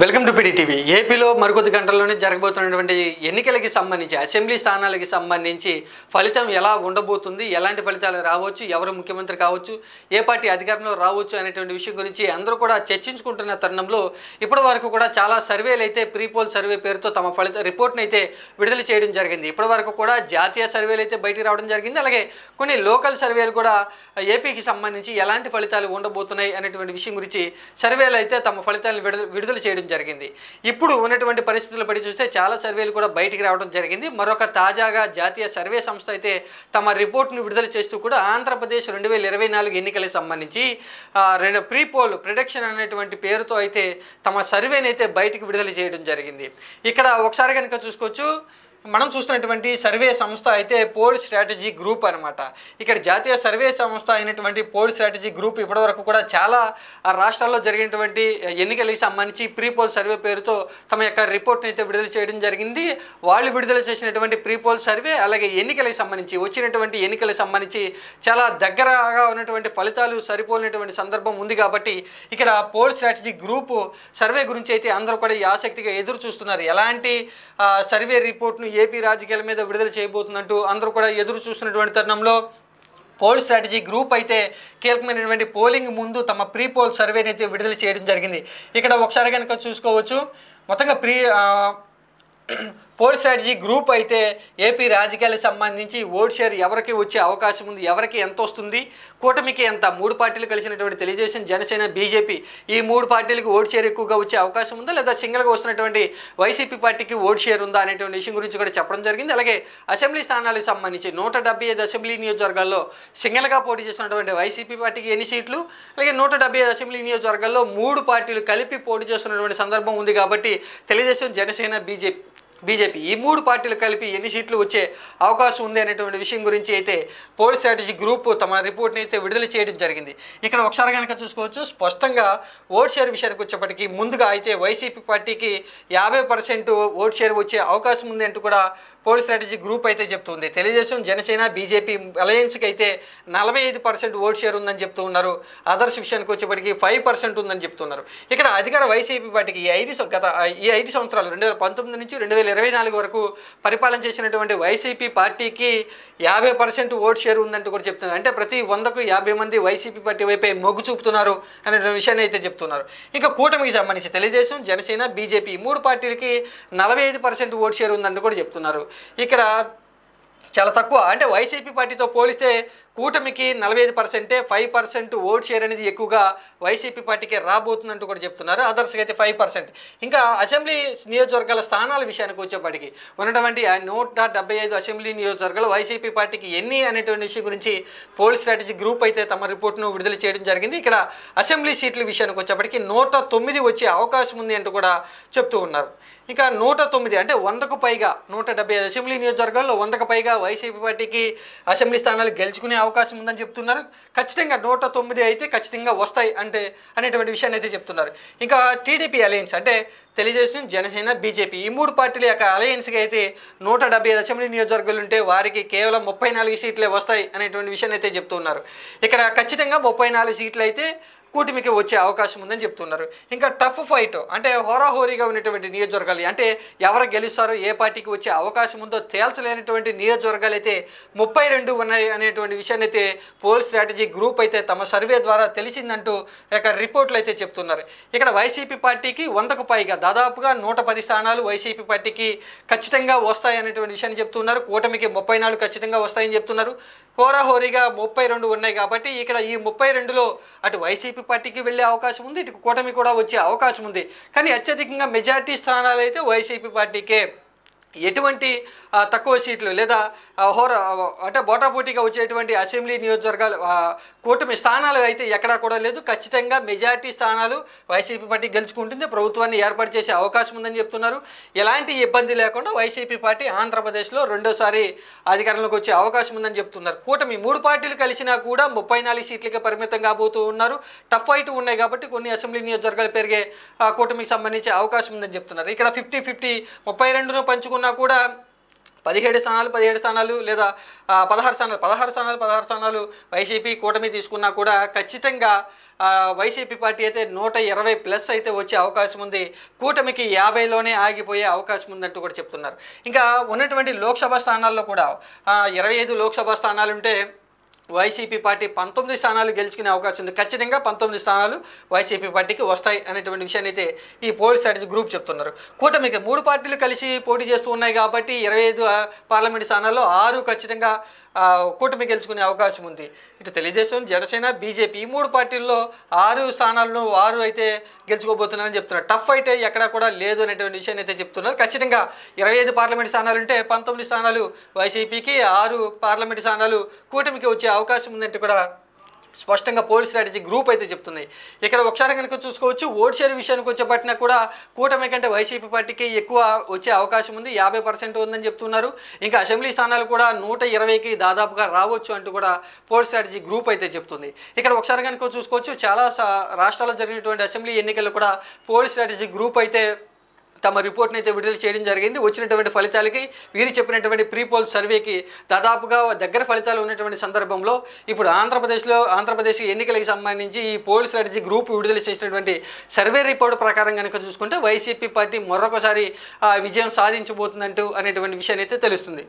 Welcome to PDTV. ఏపీలో మరికొద్ది గంటల్లోనే జరగబోతున్నటువంటి ఎన్నికలకి సంబంధించి అసెంబ్లీ స్థానాలకి సంబంధించి ఫలితం ఎలా ఉండబోతుంది, ఎలాంటి ఫలితాలు రావచ్చు, ఎవరు ముఖ్యమంత్రి కావచ్చు, ఏ పార్టీ అధికారంలో రావచ్చు అనేటువంటి విషయం గురించి అందరూ కూడా చర్చించుకుంటున్న తరుణంలో ఇప్పటి వరకు కూడా చాలా సర్వేలు అయితే ప్రీపోల్ సర్వే పేరుతో తమ ఫలిత రిపోర్ట్ని అయితే విడుదల చేయడం జరిగింది. ఇప్పటి వరకు కూడా జాతీయ సర్వేలు అయితే బయటికి రావడం జరిగింది. అలాగే కొన్ని లోకల్ సర్వేలు కూడా ఏపీకి సంబంధించి ఎలాంటి ఫలితాలు ఉండబోతున్నాయి అనేటువంటి విషయం గురించి సర్వేలు అయితే తమ ఫలితాలను విడుదల చేయడం జరిగింది. ఇప్పుడు ఉన్నటువంటి పరిస్థితులు బట్టి చూస్తే చాలా సర్వేలు కూడా బయటికి రావడం జరిగింది. మరొక తాజాగా జాతీయ సర్వే సంస్థ అయితే తమ రిపోర్ట్ను విడుదల చేస్తూ కూడా ఆంధ్రప్రదేశ్ 2024 ఎన్నికలకు సంబంధించి ప్రీపోల్ ప్రిడిక్షన్ అనేటువంటి పేరుతో అయితే తమ సర్వేని అయితే బయటికి విడుదల చేయడం జరిగింది. ఇక్కడ ఒకసారి కనుక చూసుకోవచ్చు, మనం చూస్తున్నటువంటి సర్వే సంస్థ అయితే పోల్ స్ట్రాటజీ గ్రూప్ అనమాట. ఇక్కడ జాతీయ సర్వే సంస్థ అయినటువంటి పోల్ స్ట్రాటజీ గ్రూప్ ఇప్పటివరకు కూడా చాలా రాష్ట్రాల్లో జరిగినటువంటి ఎన్నికలకు సంబంధించి ప్రీపోల్ సర్వే పేరుతో తమ యొక్క రిపోర్ట్ని అయితే విడుదల చేయడం జరిగింది. వాళ్ళు విడుదల చేసినటువంటి ప్రీపోల్ సర్వే అలాగే ఎన్నికలకు సంబంధించి వచ్చినటువంటి ఎన్నికలకు సంబంధించి చాలా దగ్గరగా ఉన్నటువంటి ఫలితాలు సరిపోలినటువంటి సందర్భం ఉంది. కాబట్టి ఇక్కడ పోల్ స్ట్రాటజీ గ్రూప్ సర్వే గురించి అయితే అందరూ కూడా ఈ ఆసక్తిగా ఎదురు చూస్తున్నారు. ఎలాంటి సర్వే రిపోర్ట్ను ఏపీ రాజకీయాల మీద విడుదల చేయబోతుందంటూ అందరూ కూడా ఎదురు చూస్తున్నటువంటి తరుణంలో పోల్ స్ట్రాటజీ గ్రూప్ అయితే కీలకమైనటువంటి పోలింగ్ ముందు తమ ప్రీపోల్ సర్వేని అయితే విడుదల చేయడం జరిగింది. ఇక్కడ ఒకసారి కనుక చూసుకోవచ్చు, మొత్తంగా పోల్ స్ట్రాటజీ గ్రూప్ అయితే ఏపీ రాజకీయాలకు సంబంధించి ఓట్ షేర్ ఎవరికి వచ్చే అవకాశం ఉంది, ఎవరికి ఎంత వస్తుంది, కూటమికి ఎంత, మూడు పార్టీలు కలిసినటువంటి తెలుగుదేశం, జనసేన, బీజేపీ ఈ మూడు పార్టీలకు ఓట్ షేర్ ఎక్కువగా వచ్చే అవకాశం ఉందా, లేదా సింగిల్గా వస్తున్నటువంటి వైసీపీ పార్టీకి ఓట్ షేర్ ఉందా అనేటువంటి విషయం గురించి కూడా చెప్పడం జరిగింది. అలాగే అసెంబ్లీ స్థానాలకు సంబంధించి 175 అసెంబ్లీ నియోజకవర్గాల్లో సింగిల్గా పోటీ చేస్తున్నటువంటి వైసీపీ పార్టీకి ఎన్ని సీట్లు, అలాగే 175 అసెంబ్లీ నియోజకవర్గాల్లో మూడు పార్టీలు కలిపి పోటీ చేస్తున్నటువంటి సందర్భం ఉంది. కాబట్టి తెలుగుదేశం, జనసేన, బీజేపీ ఈ మూడు పార్టీలు కలిపి ఎన్ని సీట్లు వచ్చే అవకాశం ఉంది అనేటువంటి విషయం గురించి అయితే పోల్ స్ట్రాటజీ గ్రూప్ తమ రిపోర్ట్ని అయితే విడుదల చేయడం జరిగింది. ఇక్కడ ఒకసారి కనుక చూసుకోవచ్చు, స్పష్టంగా ఓట్ షేర్ విషయానికి వచ్చేప్పటికీ ముందుగా అయితే వైసీపీ పార్టీకి 50% ఓట్ షేర్ వచ్చే అవకాశం ఉంది అంటూ కూడా పోల్ స్ట్రాటజీ గ్రూప్ అయితే చెప్తుంది. తెలుగుదేశం, జనసేన, బీజేపీ అలయన్స్కి అయితే 45% ఓట్ షేర్ ఉందని చెప్తూ ఉన్నారు. అదర్స్ విషయానికి వచ్చేప్పటికి 5% ఉందని చెప్తున్నారు. ఇక్కడ అధికార వైసీపీ పార్టీకి ఈ 5 సంవత్సరాలు 2019 నుంచి 2024 వరకు పరిపాలన చేసినటువంటి వైసీపీ పార్టీకి 50% ఓట్ షేర్ ఉందంటూ కూడా చెప్తున్నారు. అంటే ప్రతి 100కు 50 మంది వైసీపీ పార్టీ వైపే మొగ్గు చూపుతున్నారు అనే విషయాన్ని అయితే చెప్తున్నారు. ఇంకా కూటమికి సంబంధించి తెలుగుదేశం, జనసేన, బీజేపీ మూడు పార్టీలకి 45% ఓట్ షేర్ ఉందంటూ కూడా చెప్తున్నారు. ఇక్కడ చాలా తక్కువ, అంటే వైసీపీ పార్టీతో పోలిస్తే కూటమికి 45%, 5% ఓట్ షేర్ అనేది ఎక్కువగా వైసీపీ పార్టీకి రాబోతుందంటూ కూడా చెప్తున్నారు. అదర్స్కి అయితే 5%. ఇంకా అసెంబ్లీ నియోజకవర్గాల స్థానాల విషయానికి వచ్చేప్పటికి ఉన్నటువంటి 175 అసెంబ్లీ నియోజకవర్గాలు వైసీపీ పార్టీకి ఎన్ని అనేటువంటి విషయం గురించి పోల్ స్ట్రాటజీ గ్రూప్ అయితే తమ రిపోర్ట్ను విడుదల చేయడం జరిగింది. ఇక్కడ అసెంబ్లీ సీట్ల విషయానికి వచ్చేప్పటికి 109 వచ్చే అవకాశం ఉంది అంటూ కూడా చెప్తూ ఉన్నారు. ఇంకా 109 అంటే 100కు పైగా 175 అసెంబ్లీ నియోజకవర్గాల్లో 100కు పైగా వైసీపీ పార్టీకి అసెంబ్లీ స్థానాలు గెలుచుకునే అవకాశం ఉందని చెప్తున్నారు. ఖచ్చితంగా 109 అయితే ఖచ్చితంగా వస్తాయి అనేటువంటి విషయాన్ని అయితే చెప్తున్నారు. ఇంకా టీడీపీ అలయన్స్ అంటే తెలుగుదేశం, జనసేన, బీజేపీ ఈ మూడు పార్టీల యొక్క అలయన్స్కి అయితే 175 అసెంబ్లీ నియోజకవర్గాలు ఉంటే వారికి కేవలం 34 సీట్లే వస్తాయి అనేటువంటి విషయాన్ని అయితే చెప్తున్నారు. ఇక్కడ ఖచ్చితంగా 34 సీట్లు అయితే కూటమికి వచ్చే అవకాశం ఉందని చెప్తున్నారు. ఇంకా టఫ్ ఫైట్ అంటే హోరాహోరీగా ఉన్నటువంటి నియోజకవర్గాలు, అంటే ఎవరు గెలుస్తారో ఏ పార్టీకి వచ్చే అవకాశం ఉందో తేల్చలేనటువంటి నియోజకవర్గాలు అయితే 32 ఉన్నాయి అనేటువంటి విషయాన్ని అయితే పోల్ స్ట్రాటజీ గ్రూప్ అయితే తమ సర్వే ద్వారా తెలిసిందంటూ యొక్క రిపోర్ట్లు అయితే చెప్తున్నారు. ఇక్కడ వైసీపీ పార్టీకి 100కు పైగా దాదాపుగా 110 స్థానాలు వైసీపీ పార్టీకి ఖచ్చితంగా వస్తాయి అనేటువంటి విషయాన్ని చెప్తున్నారు. కూటమికి 34 ఖచ్చితంగా వస్తాయని చెప్తున్నారు. హోరాహోరీగా 32 ఉన్నాయి. కాబట్టి ఇక్కడ ఈ 32లో అటు వైసీపీ పార్టీకి వెళ్ళే అవకాశం ఉంది, ఇటు కూటమి కూడా వచ్చే అవకాశం ఉంది. కానీ అత్యధికంగా మెజార్టీ స్థానాలు అయితే వైసీపీ పార్టీకే. ఎటువంటి తక్కువ సీట్లు లేదా అంటే బోటాపోటీగా వచ్చేటువంటి అసెంబ్లీ నియోజకవర్గాలు కూటమి స్థానాలు అయితే ఎక్కడా కూడా లేదు. ఖచ్చితంగా మెజార్టీ స్థానాలు వైసీపీ పార్టీ గెలుచుకుంటుంది, ప్రభుత్వాన్ని ఏర్పాటు చేసే అవకాశం ఉందని చెప్తున్నారు. ఎలాంటి ఇబ్బంది లేకుండా వైసీపీ పార్టీ ఆంధ్రప్రదేశ్లో రెండోసారి అధికారంలోకి వచ్చే అవకాశం ఉందని చెప్తున్నారు. కూటమి మూడు పార్టీలు కలిసినా కూడా 34 సీట్లకే పరిమితం కాబోతూ ఉన్నారు. టఫ్ ఫైట్ ఉన్నాయి కాబట్టి కొన్ని అసెంబ్లీ నియోజకవర్గాలు పెరిగే కూటమికి సంబంధించి అవకాశం ఉందని చెప్తున్నారు. ఇక్కడ 50-50 32ను పంచుకున్నా కూడా 17 స్థానాలు లేదా 16 స్థానాలు వైసీపీ కూటమి తీసుకున్నా కూడా ఖచ్చితంగా వైసీపీ పార్టీ అయితే 120+ అయితే వచ్చే అవకాశం ఉంది. కూటమికి 50లోనే ఆగిపోయే అవకాశం ఉందంటూ కూడా చెప్తున్నారు. ఇంకా ఉన్నటువంటి లోక్సభ స్థానాల్లో కూడా 25 లోక్సభ స్థానాలుంటే వైసీపీ పార్టీ 19 స్థానాలు గెలుచుకునే అవకాశం ఉంది. ఖచ్చితంగా 19 స్థానాలు వైసీపీ పార్టీకి వస్తాయి అనేటువంటి విషయాన్ని అయితే ఈ పోల్ స్ట్రాటజీ గ్రూప్ చెప్తున్నారు. కూటమికి 3 పార్టీలు కలిసి పోటీ చేస్తూ ఉన్నాయి కాబట్టి 25 పార్లమెంట్ స్థానాల్లో 6 ఖచ్చితంగా కూటమి గెలుచుకునే అవకాశం ఉంది. ఇటు తెలుగుదేశం, జనసేన, బీజేపీ ఈ 3 పార్టీల్లో 6 స్థానాలను 6 అయితే గెలుచుకోబోతున్నారని చెప్తున్నారు. టఫ్ అయితే ఎక్కడా కూడా లేదు అనేటువంటి విషయాన్ని అయితే చెప్తున్నారు. ఖచ్చితంగా 25 పార్లమెంట్ స్థానాలు ఉంటే 19 స్థానాలు వైసీపీకి, 6 పార్లమెంట్ స్థానాలు కూటమికి వచ్చే అవకాశం ఉందంటే కూడా స్పష్టంగా పోల్ స్ట్రాటజీ గ్రూప్ అయితే చెప్తుంది. ఇక్కడ ఒకసారి కనుక చూసుకోవచ్చు, ఓట్ షేర్ విషయానికి వచ్చేపట్టినా కూడా కూటమి కంటే వైసీపీ పార్టీకి ఎక్కువ వచ్చే అవకాశం ఉంది. 50% ఉందని చెప్తున్నారు. ఇంకా అసెంబ్లీ స్థానాలు కూడా 120కి దాదాపుగా రావచ్చు అంటూ కూడా పోల్ స్ట్రాటజీ గ్రూప్ అయితే చెప్తుంది. ఇక్కడ ఒకసారి కనుక చూసుకోవచ్చు, చాలా రాష్ట్రాల్లో జరిగినటువంటి అసెంబ్లీ ఎన్నికల్లో కూడా పోల్ స్ట్రాటజీ గ్రూప్ అయితే తమ రిపోర్ట్ని అయితే విడుదల చేయడం జరిగింది. వచ్చినటువంటి ఫలితాలకి వీరు చెప్పినటువంటి ప్రీ పోల్ సర్వేకి దాదాపుగా దగ్గర ఫలితాలు ఉన్నటువంటి సందర్భంలో ఇప్పుడు ఆంధ్రప్రదేశ్ ఎన్నికలకు సంబంధించి ఈ పోల్ స్ట్రాటజీ గ్రూప్ విడుదల చేసినటువంటి సర్వే రిపోర్ట్ ప్రకారం కనుక చూసుకుంటే వైసీపీ పార్టీ మరొకసారి విజయం సాధించబోతుందంటూ అనేటువంటి విషయాన్ని అయితే తెలుస్తుంది.